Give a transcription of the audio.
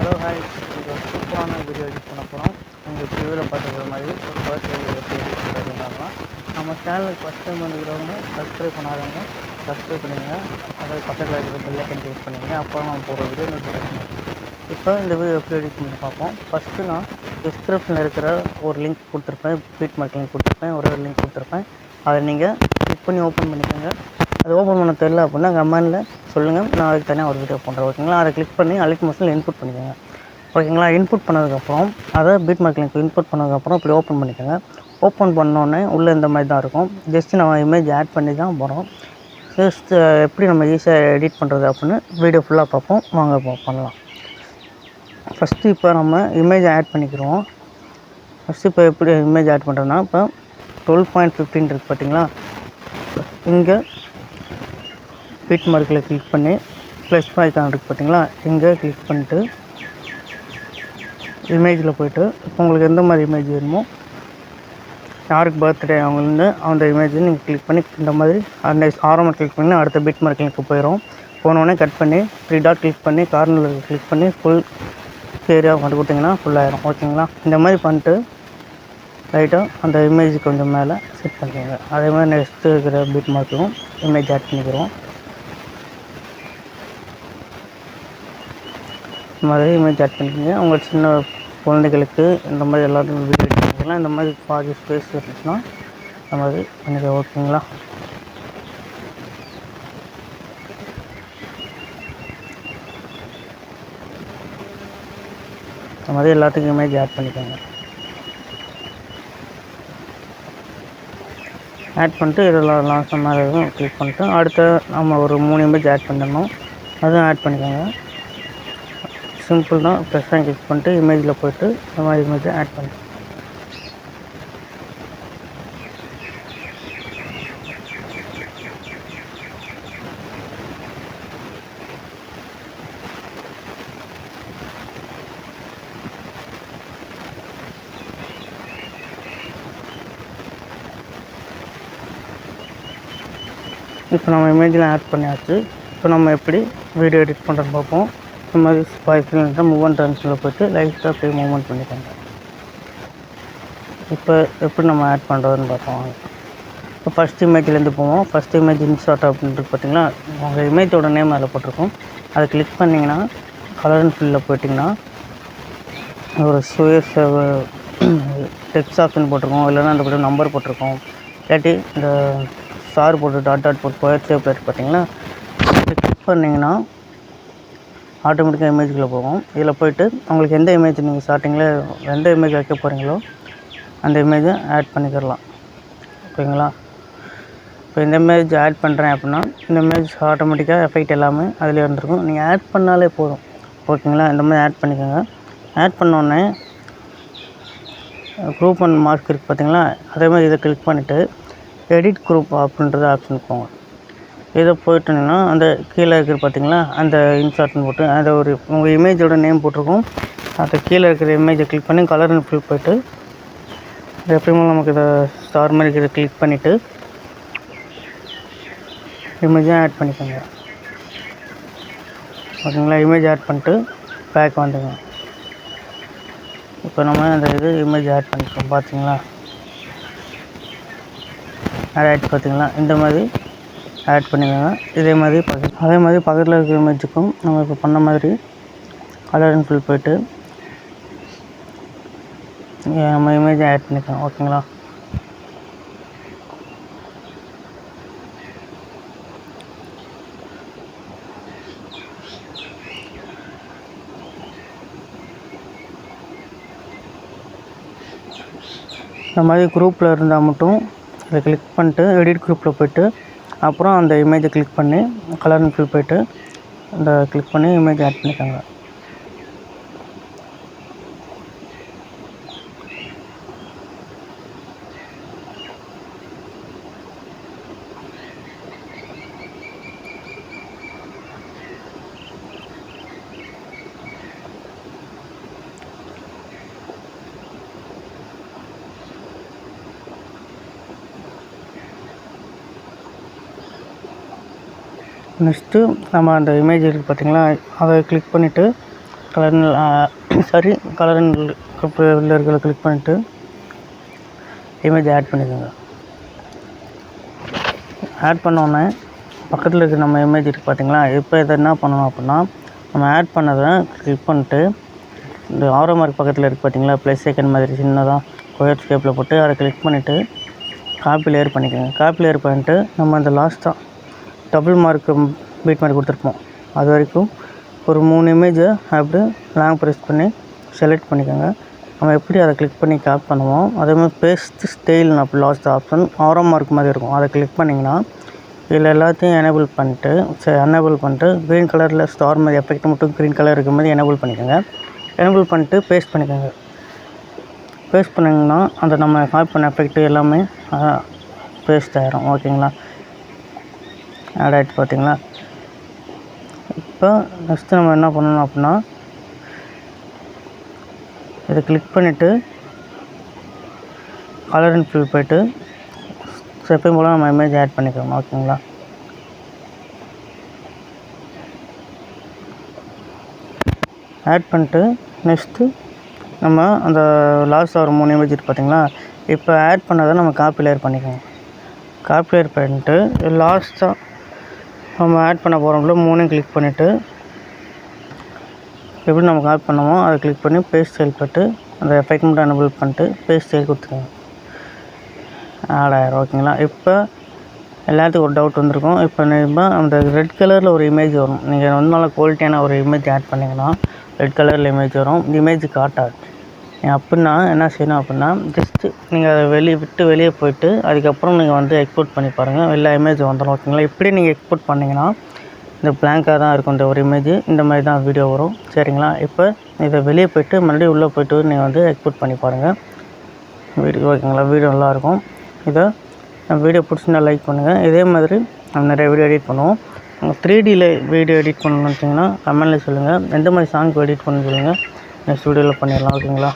Hello hi, இது ஒரு சூப்பரான வீடியோ எடிட் பண்ண போகிறோம். உங்களுக்கு வீடியோவில் பார்த்துக்கிற மாதிரி ஒரு பர்த்டே வீடியோ எப்படி எடிட் பண்ணுறதுனால நம்ம சேனலுக்கு ஃபஸ்ட் டைம் வந்துக்கிறவங்க சப்ஸ்கிரைப் பண்ணாதவங்க சப்ஸ்கிரைப் பண்ணிடுங்க. அதாவது பக்கத்தில் இருக்கிற பெல் ஐக்கன் கிளிக் பண்ணிடுங்க. அப்போ நம்ம போகிற வீடியோ நோட்டிஃபிகேஷன். இப்போ இந்த வீடியோ எப்படி எடிட் பண்ணி பார்ப்போம். ஃபஸ்ட்டு நான் டிஸ்கிரிப்ஷனில் இருக்கிற ஒரு லிங்க் கொடுத்துருப்பேன், பீட்மார்க் லிங்க் கொடுத்துருப்பேன், ஒரு லிங்க் கொடுத்துருப்பேன். அதை நீங்கள் கிளிக் பண்ணி ஓப்பன் பண்ணிக்கோங்க. அது ஓப்பன் பண்ண தெரியல அப்படின்னா கமெண்டில் சொல்லுங்கள், நான் அதுக்கு தனியாக ஒரு வீடியோ பண்ணுறேன். ஓகேங்களா? அதை கிளிக் பண்ணி அலிட் மோஷனில் இன்புட் பண்ணிக்கோங்க. ஓகேங்களா? இன்புட் பண்ணதுக்கப்புறம் அதை பீட்மார்க் லிங்க் இன்புட் பண்ணதுக்கப்புறம் இப்படி ஓப்பன் பண்ணிக்கோங்க. ஓப்பன் பண்ணோடனே உள்ளே இந்த மாதிரி தான் இருக்கும். ஜஸ்ட்டு நம்ம இமேஜ் ஆட் பண்ணி தான் போகிறோம். ஜஸ்ட் எப்படி நம்ம ஈஸியாக எடிட் பண்ணுறது அப்படின்னு வீடியோ ஃபுல்லாக பார்ப்போம். வாங்க பண்ணலாம். ஃபஸ்ட்டு இப்போ நம்ம இமேஜ் ஆட் பண்ணிக்கிறோம். ஃபஸ்ட்டு இப்போ எப்படி இமேஜ் ஆட் பண்ணுறோன்னா, இப்போ 12.15 இருக்குது பார்த்தீங்களா? இங்கே பீட்மார்க்கில் கிளிக் பண்ணி ப்ளஸ் ஐக்கான் இருக்குது பார்த்தீங்களா? இங்கே கிளிக் பண்ணிட்டு இமேஜில் போய்ட்டு இப்போ உங்களுக்கு எந்த மாதிரி இமேஜ் வேணுமோ, யாருக்கு பர்த்டே அவங்கலேருந்து அந்த இமேஜை நீங்கள் கிளிக் பண்ணி இந்த மாதிரி அந்த ஆரம்பம் கிளிக் பண்ணி அடுத்த பீட்மார்க் லிங்க்கு போயிடும். போனோடனே கட் பண்ணி 3 டாட் கிளிக் பண்ணி கார்னரில் கிளிக் பண்ணி ஃபுல் ஏரியா கொண்டு கொடுத்தீங்கன்னா ஃபுல்லாகிடும். ஓகேங்களா? இந்த மாதிரி பண்ணிட்டு ரைட்டாக அந்த இமேஜ் கொஞ்சம் மேலே செட் பண்ணிக்கோங்க. அதே மாதிரி நெக்ஸ்ட்டு இருக்கிற பீட்மார்க்கும் இமேஜ் ஆட் பண்ணிக்கிறோம். இந்த மாதிரி இமேஜ் ஆட் பண்ணிக்கோங்க. அவங்க சின்ன குழந்தைகளுக்கு இந்த மாதிரி எல்லோரும் வீடியோ எடிட் பண்ணிக்கலாம். இந்த மாதிரி பாதி ஸ்பேஸ் இருந்துச்சுன்னா இந்த மாதிரி பண்ணிக்கலாம். ஓகேங்களா? இந்த மாதிரி எல்லாத்துக்கும் இமேஜ் ஆட் பண்ணிக்கோங்க. ஆட் பண்ணிட்டு இதெல்லாம் லாஸ்ட் மேலே எதுவும் கிளிக் பண்ணிட்டு அடுத்த நம்ம ஒரு 3 இமேஜ் ஆட் பண்ணிடணும். அதுவும் ஆட் பண்ணிக்கோங்க. சிம்பிள் தான். ப்ளஸ் தான் கிளிக் பண்ணிட்டு இமேஜில் போய்ட்டு இந்த மாதிரி இமேஜை ஆட் பண்ணி இப்போ நம்ம இமேஜில் ஆட் பண்ணியாச்சு. இப்போ நம்ம எப்படி வீடியோ எடிட் பண்ணுறோன்னு பார்ப்போம். இந்த மாதிரி ஸ்பைஸ்ல மூவ்மெண்ட் ட்ரான்ஸ்ஃபரில் போய்ட்டு லைட்டாக அப்படியே மூவ்மெண்ட் பண்ணிக்கோங்க. இப்போ எப்படி நம்ம ஆட் பண்ணுறதுன்னு பார்ப்போம். இப்போ ஃபஸ்ட் இமேஜ்லேருந்து போவோம். ஃபஸ்ட் இமேஜ் இன்சர்ட் அப்படின்ட்டு பார்த்தீங்களா, உங்கள் இமேஜோட நேம் அதில் போட்டிருக்கோம். அதை கிளிக் பண்ணிங்கன்னா கலர் அண்ட் ஃபில்லில் போய்ட்டிங்கன்னா ஒரு டெக்ஸ்ட் ஆப்ஷன் போட்டிருக்கோம், இல்லைன்னா அந்த போய்ட்டு நம்பர் போட்டிருக்கோம், இல்லாட்டி இந்த ஸ்டார் போட்டு டாட் போட்டு ஸ்கொயர் ஷேப் இருக்குது பார்த்தீங்களா, இதை கிளிக் பண்ணிங்கன்னா ஆட்டோமேட்டிக்காக இமேஜுக்குள்ளே போகும். இதில் போய்ட்டு உங்களுக்கு எந்த இமேஜ் நீங்கள் ஸ்டார்டிங்கில் எந்த இமேஜ் வைக்க போகிறீங்களோ அந்த இமேஜை ஆட் பண்ணிக்கிறலாம். ஓகேங்களா? இப்போ இந்த இமேஜ் ஆட் பண்ணுறேன் அப்படின்னா இந்த இமேஜ் ஆட்டோமேட்டிக்காக எஃபெக்ட் எல்லாமே அதில் இருந்திருக்கும். நீங்கள் ஆட் பண்ணாலே போதும். ஓகேங்களா? இந்த மாதிரி ஆட் பண்ணிக்கோங்க. ஆட் பண்ணோடனே குரூப் அண்ட் மார்க் இருக்குது பார்த்தீங்களா, அதே மாதிரி இதை கிளிக் பண்ணிவிட்டு எடிட் குரூப் அப்படின்றது ஆப்ஷன் போங்க. இதை போய்ட்டுங்கன்னா அந்த கீழே இருக்கிற பார்த்தீங்களா, அந்த இன்சர்ட்னு போட்டு அதை ஒரு உங்கள் இமேஜோட நேம் போட்டிருக்கோம். அதை கீழே இருக்கிற இமேஜை கிளிக் பண்ணி கலர் அண்ட் ஃபில் போய்ட்டு எப்பயுமே நமக்கு இதை ஸ்டார் மாதிரி இருக்கிறத கிளிக் பண்ணிவிட்டு இமேஜை ஆட் பண்ணிக்கோங்க. ஓகேங்களா? இமேஜ் ஆட் பண்ணிட்டு பேக் வந்துங்க. இப்போ நம்ம அந்த இமேஜ் ஆட் பண்ணிக்கோம். பார்த்தீங்களா, ஆட் ஆகிட்டு பார்த்தீங்களா, இந்த மாதிரி ஆட் பண்ணிக்கோங்க. அதே மாதிரி பக்கத்தில் இருக்கிற இமேஜுக்கும் நம்ம இப்போ பண்ண மாதிரி கலர் அண்ட் ஃபில் போய்ட்டு நம்ம இமேஜை ஆட் பண்ணிக்கலாம். ஓகேங்களா? இந்த மாதிரி குரூப்பில் இருந்தால் மட்டும் இதை கிளிக் பண்ணிட்டு எடிட் குரூப்பில் போய்ட்டு அப்புறம் அந்த இமேஜை கிளிக் பண்ணி கலர் அண்ட் ஃபில் போய்ட்டு இந்த கிளிக் பண்ணி இமேஜ் ஆட் பண்ணிக்கோங்க. நெக்ஸ்ட்டு நம்ம அந்த இமேஜ் இருக்குது பார்த்தீங்களா, அதை கிளிக் பண்ணிவிட்டு கலர் இருக்கிறத கிளிக் பண்ணிவிட்டு இமேஜ் ஆட் பண்ணிக்கோங்க. ஆட் பண்ணோன்னே பக்கத்தில் இருக்க நம்ம இமேஜ் இருக்குது பார்த்தீங்களா. இப்போ இதை என்ன பண்ணணும் அப்படின்னா, நம்ம ஆட் பண்ணதை கிளிக் பண்ணிட்டு இந்த ஆரோ மார்க் பக்கத்தில் இருக்குது பார்த்தீங்களா, ப்ளஸ் ஐக்கன் மாதிரி சின்னதாக ஸ்கொயர் ஷேப்பில் போட்டு அதை கிளிக் பண்ணிவிட்டு காப்பி லேயர் பண்ணிக்கோங்க. காப்பி லேயர் பண்ணிட்டு நம்ம அந்த லாஸ்ட்டாக டபுள் மார்க்கு பீட் மாதிரி கொடுத்துருப்போம், அது வரைக்கும் ஒரு 3 இமேஜை அப்படி லாங் ப்ரெஸ் பண்ணி செலக்ட் பண்ணிக்கோங்க. நம்ம எப்படி அதை கிளிக் பண்ணி காப்பி பண்ணுவோம், அதேமாதிரி பேஸ்ட் ஸ்டைல்னு அப்படி லாஸ்ட் ஆப்ஷன் ஆரோ மார்க் மாதிரி இருக்கும், அதை கிளிக் பண்ணிங்கன்னா இதில் எல்லாத்தையும் எனேபிள் பண்ணிட்டு க்ரீன் கலரில் ஸ்டார் மாதிரி எஃபெக்ட் மட்டும் க்ரீன் கலர் இருக்கிற மாதிரி எனேபிள் பண்ணிக்கோங்க. எனேபிள் பண்ணிட்டு பேஸ்ட் பண்ணிக்கோங்க. பேஸ்ட் பண்ணிங்கன்னா அந்த நம்ம காப்பி பண்ண எஃபெக்ட் எல்லாமே பேஸ்ட் ஆகிரும். ஓகேங்களா, ஆட் ஆகிட்டு பார்த்தீங்களா. இப்போ நெக்ஸ்ட்டு நம்ம என்ன பண்ணணும் அப்படின்னா, இதை கிளிக் பண்ணிவிட்டு கலர் அண்ட் ஃபில் போய்ட்டு எப்பயும் போல் நம்ம இமேஜ் ஆட் பண்ணிக்கிறோம். ஓகேங்களா, ஆட் பண்ணிட்டு நெக்ஸ்ட்டு நம்ம அந்த லாஸ்ட் ஒரு 3 இமேஜ் இருக்குது பார்த்தீங்களா. இப்போ ஆட் பண்ணதை நம்ம காப்பி லேயர் பண்ணிக்கோங்க. காப்பி லேயர் பண்ணிட்டு லாஸ்ட்டாக நம்ம ஆட் பண்ண போகிறோம்ல 3 கிளிக் பண்ணிவிட்டு எப்படி நம்ம காப்பி பண்ணோமோ அதை கிளிக் பண்ணி பேஸ்ட் ஸ்டைல் போட்டு அந்த எஃபெக்ட் மட்டும் எனேபிள் பண்ணிட்டு பேஸ்ட் ஸ்டைல் கொடுத்துருங்க, ஆட் ஆகிடும். ஓகேங்களா, இப்போ எல்லாத்துக்கும் ஒரு டவுட் வந்திருக்கும். இப்போ நம்ம அந்த ரெட் கலரில் ஒரு இமேஜ் வரும், நீங்கள் வந்து நல்லா குவாலிட்டியான ஒரு இமேஜ் ஆட் பண்ணிங்கன்னா ரெட் கலரில் இமேஜ் வரும், இந்த இமேஜ் காட்டாது. அப்படின்னா என்ன செய்யணும் அப்படின்னா, ஜஸ்ட்டு நீங்கள் அதை வெளியே போய்ட்டு அதுக்கப்புறம் நீங்கள் வந்து எக்ஸ்போர்ட் பண்ணி பாருங்கள், எல்லா இமேஜ் வந்துடும். ஓகேங்களா, இப்படி நீங்கள் எக்ஸ்போர்ட் பண்ணிங்கன்னா இந்த பிளாங்காக தான் இருக்கும் இந்த ஒரு இமேஜ், இந்த மாதிரி தான் வீடியோ வரும். சரிங்களா, இப்போ இதை வெளியே போய்ட்டு மறுபடியும் உள்ளே போய்ட்டு நீங்கள் வந்து எக்ஸ்போர்ட் பண்ணி பாருங்கள் வீடியோ. ஓகேங்களா, வீடியோ நல்லாயிருக்கும். இதை வீடியோ பிடிச்சிருந்தா லைக் பண்ணுங்கள். இதே மாதிரி நம்ம நிறைய வீடியோ எடிட் பண்ணுவோம். உங்கள் 3Dயில் வீடியோ எடிட் பண்ணணும்னு வச்சிங்கன்னா கமெண்ட்டில் சொல்லுங்கள், எந்த மாதிரி சாங்க்கு எடிட் பண்ண சொல்லுங்கள், நெக்ஸ்ட் வீடியோவில் பண்ணிடலாம். ஓகேங்களா.